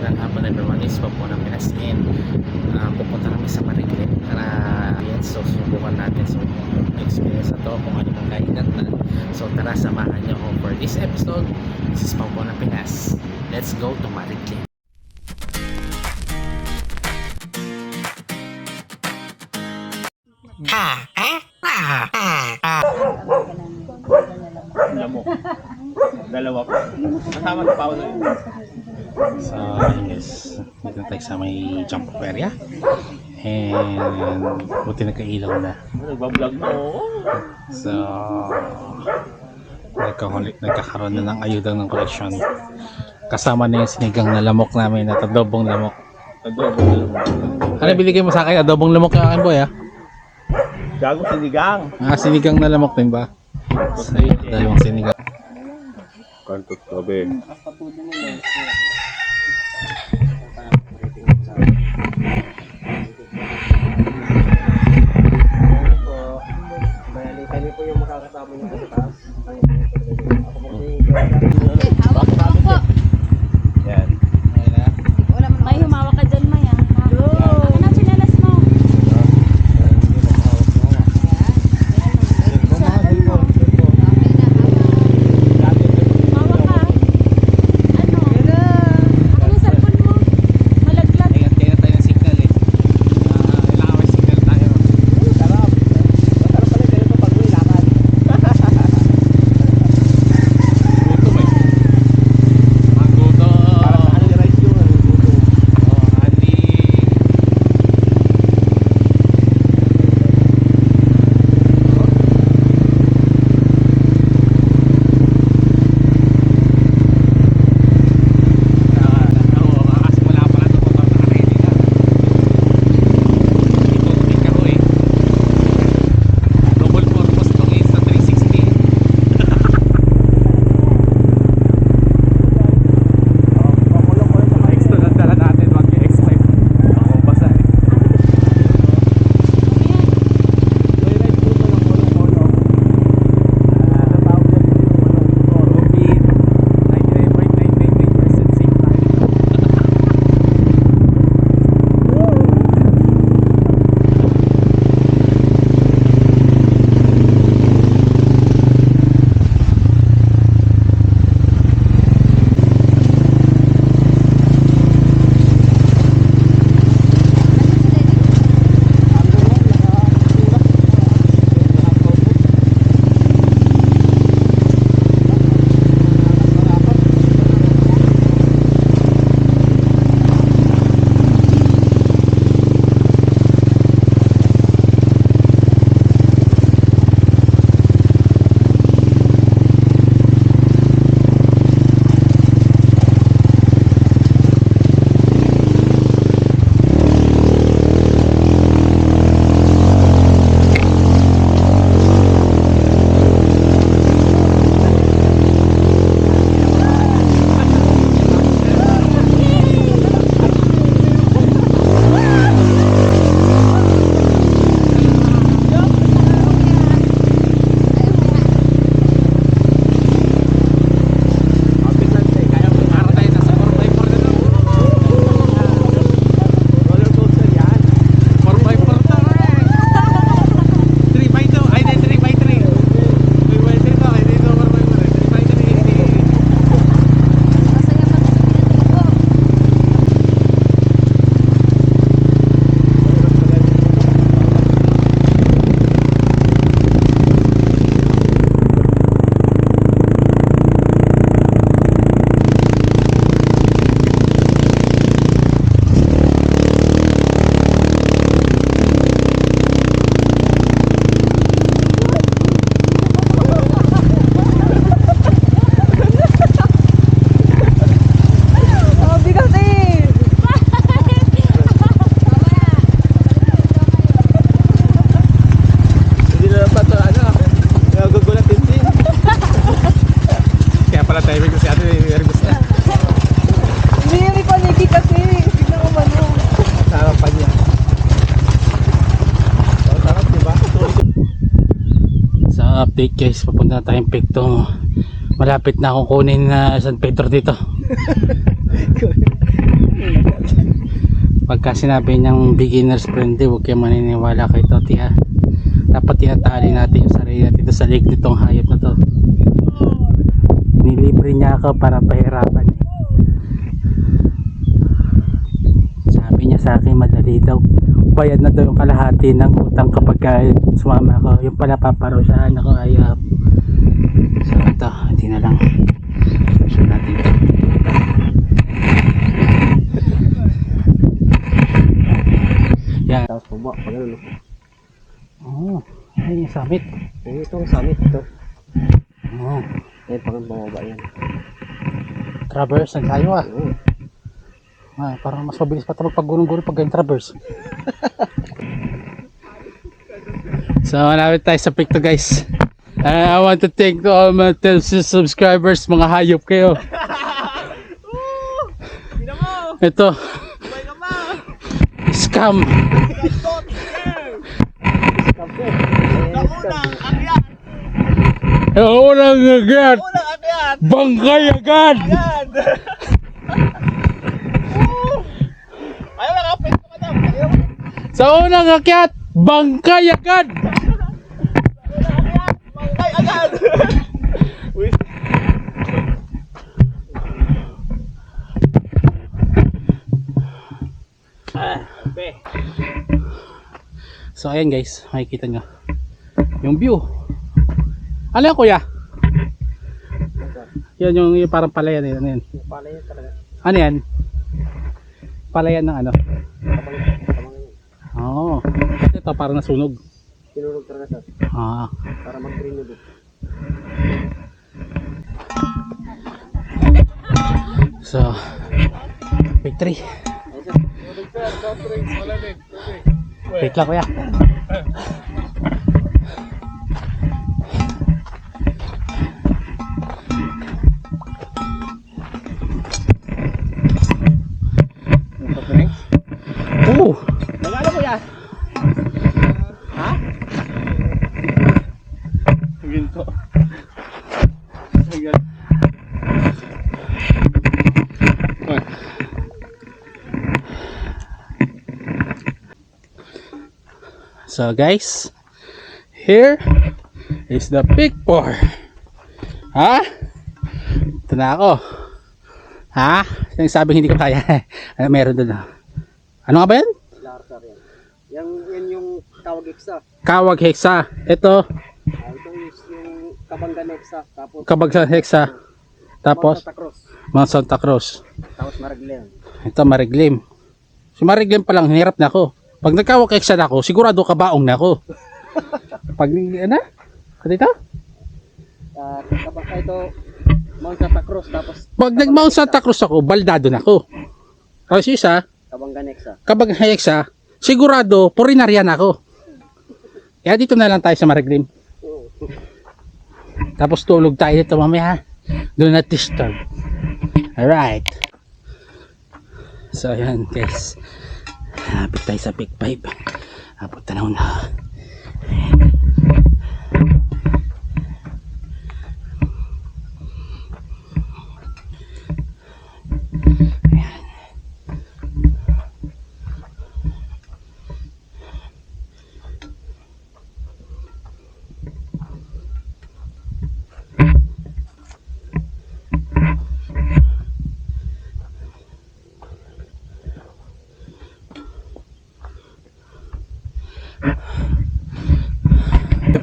magandang hapon everyone. Is po ng Pinasin. Pupunta kami sa Marikina para yan. So subukan natin so experience na to kung ano mang kainan na. So tara, samahan niyo ako for this episode. This is po ng Pinas. Let's go to Marikina. Lamok. Dalawa pa. Kasama sa Paolo yun. So yes, dito na tayo sa may jump off area. And buti nagkailaw na. Nagbablog mo. So nagkakaroon na ng ayudang ng koleksyon. Kasama na yung sinigang na lamok namin at adobong lamok. Adobong lamok. Ano biligay mo sa akin? Adobong lamok yung akin, boy, ha? Gago sinigang. Sinigang na lamok din ba? So, dalawang sinigang. Kantot sabi. Kami po yung makakasama niyo sa taas. Yan. May humawak ka dyan, Maya. Ano na chinelas mo? Humawak ka. Ano? Ako yung cellphone mo. Malaglag. Ingat kayo tayo ng signal eh. Kailangan may signal tayo. Sarap. Masarap pala ganito pag may lakad. Gutom eh. Mga gutom. Para sa honey rice yung luto. Honey. May rice luto ng kolong-kolo. Natawag yan yung ano, 99.999% safe tayo. Araw tayo nasa 4x4 na lang. roller coaster yan. 4x4 to. 3x2. Ay, hindi, 3x3. 3x3 to. Hindi ito 4x4. 3x3. Masaya pa sa pinatili ko. Oh, bigat eh! Hindi na dapat ano. Nagugulatin din. Kaya pala tayo ko si ate. Nervous na. Hindi yung ipaniki kasi. Tignan ko man mo. Sarap pa niya. Sarap diba? Sa update guys, papunta na tayong Picto. Malapit na akong kunin na San Pedro dito. Pagka sinabi niyang beginners friendly, huwag kayo maniniwala kay Toti ha. Dapat tinatali natin yung sarili natin dito sa leg nitong hayop na to. Nilibre niya ako para pahirapan. Sabi niya sa akin madali daw. Bayad na daw yung kalahati ng utang kapag sumama ako. Yung pala paparosyahan ako hayop. So ito, hindi na lang. So natin ito. Yan. Tapos bumaba, pag ano, no? Oh, ay yung summit. Eh, ito ang summit, ito. Oh, Eh, pag bumaba yan. traverse ang tayo ah. Oo. Ah, parang mas mabilis pa ito magpag-gulong-gulong pag ganyan traverse. So, malapit tayo sa picto guys. I want to thank all my subscribers, mga hayop kayo. Ito. Scam. Unang agad. Bangkay agad. Sa unang akyat, bangkay agad. So ayan guys, makikita nyo yung view. Ano yan kuya? Yan yung parang palayan yun. Ano yan? Pala yan talaga. Ano yan? Palayan ng ano? Tabang yan. Oo. Ito parang nasunog. Sinunog talaga sa para mag-green nyo. So, victory. Wait lang kuya. Oo. Nagano ko yan? Ha? Ginto. So guys, here is the Peak 4. Ha? Ito na ako. Ha? Yung sabing hindi ko kaya. Ano meron doon? Ano nga ba yan? Larsa yan. Yan yung Kawag Hexa. Kawag Hexa. Ito, Ito is yung Kabanggan Hexa. Tapos Kabagsan Hexa. Tapos, Santa Cruz. Mount Santa Cruz. Tapos Maraglen. Ito, Mariglim. Si Mariglim pa lang, hirap na ako. Pag nagkawag Hexa na ako, sigurado kabaong na ako. Pag, ano? Dito? Kapag ito Mount Santa Cruz. Tapos Pag nag-Mount Santa Cruz ako, baldado na ako. Kasi isa, Kabanggan Hexa. kapag Hexa, sigurado, purinaryan ako. Kaya dito na lang tayo sa Mariglim. Tapos tulog tayo dito mamaya. Do not disturb. Alright. So ayan guys. Hapit tayo sa Peak 5. Hapot na na. Ayan.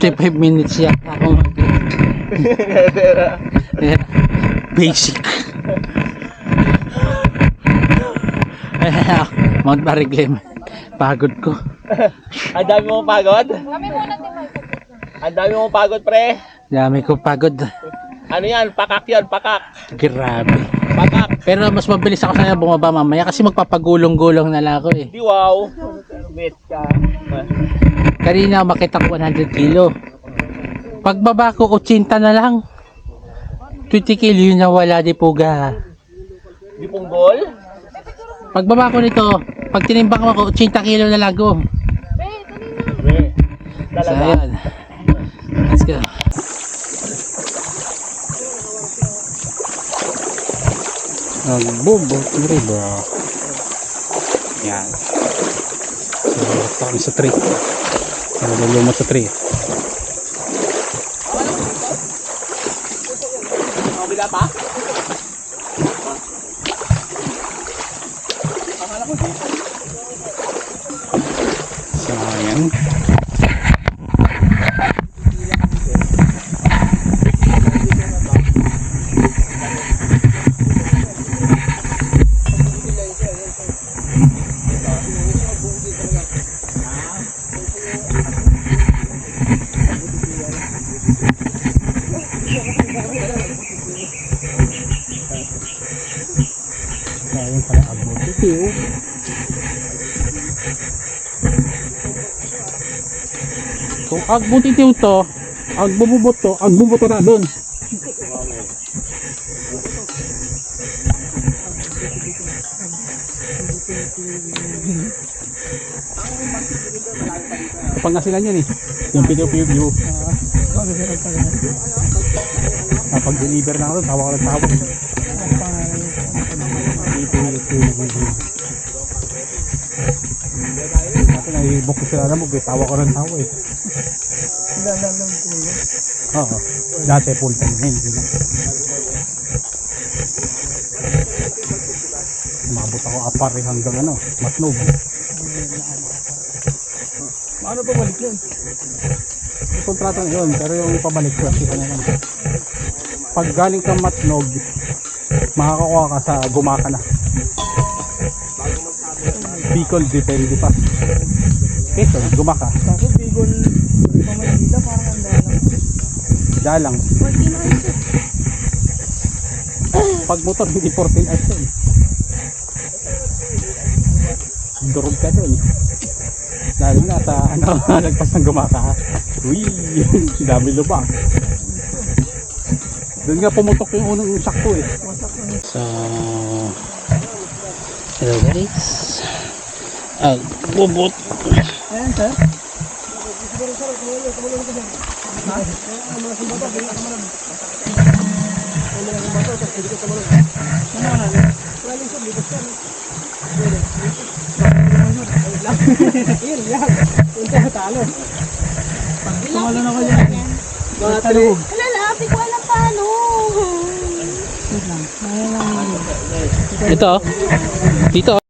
"55 minutes yata ako mag basic." Mount Mariglim. Pagod ko. Ang dami mong pagod? Ang dami mong pagod, pre. Dami ko pagod. Ano yan? Pakak yan, pakak. Grabe. Pakak. Pero mas mabilis ako sana bumaba mamaya kasi magpapagulong-gulong na lang ako eh. Di wow. Wait ka. Kanina makita ko 100 kilo. Pagbaba ko 80 na lang. 20 kilo yun na wala di puga. Di punggol? Pagbaba ko nito, pag tinimbang ko 80 kilo na lang ko. Pre. So Talaga. ayan. Let's go. Nagbubot riba. Yan. So, kami sa tree. Nalulumot sa tree. Kabila pa? So, ayan. Ayun pala agbo. Titiw. Kung agbo titiw to, agbo bubot to, agbo buto na dun. Pangasinan yan eh. Yung pidiw-pidiw. Pag-deliver na ako doon, tawa ko ng tawa. Dati nai-book ko sila na tawa ko ng tawa eh. Oo. Dati full time ngayon. Hindi na. Umabot ako apar eh hanggang ano, Matnog. Paano pa balik yun? Yung kontrata na yun, pero yung pabalik ko kasi kanya naman. Pag galing ka Matnog, makakakuha ka sa Gumaka na. Bicol, depende pa. Keso, Gumaka. Kasi Bigol, Pamanila, parang ang Dalang. 14 hours eh. Pag motor, hindi 14 hours yun. Durog ka dun. Lalo na sa ano, nagpas ng Gumaka. Uy, dami lubak. Doon nga pumutok yung unang sakto eh. So, hello guys. Bubot. Ayan, sir. Tumalo na ko yan. Mga tali. Wala lang, hindi ko alam paano. Ito, dito.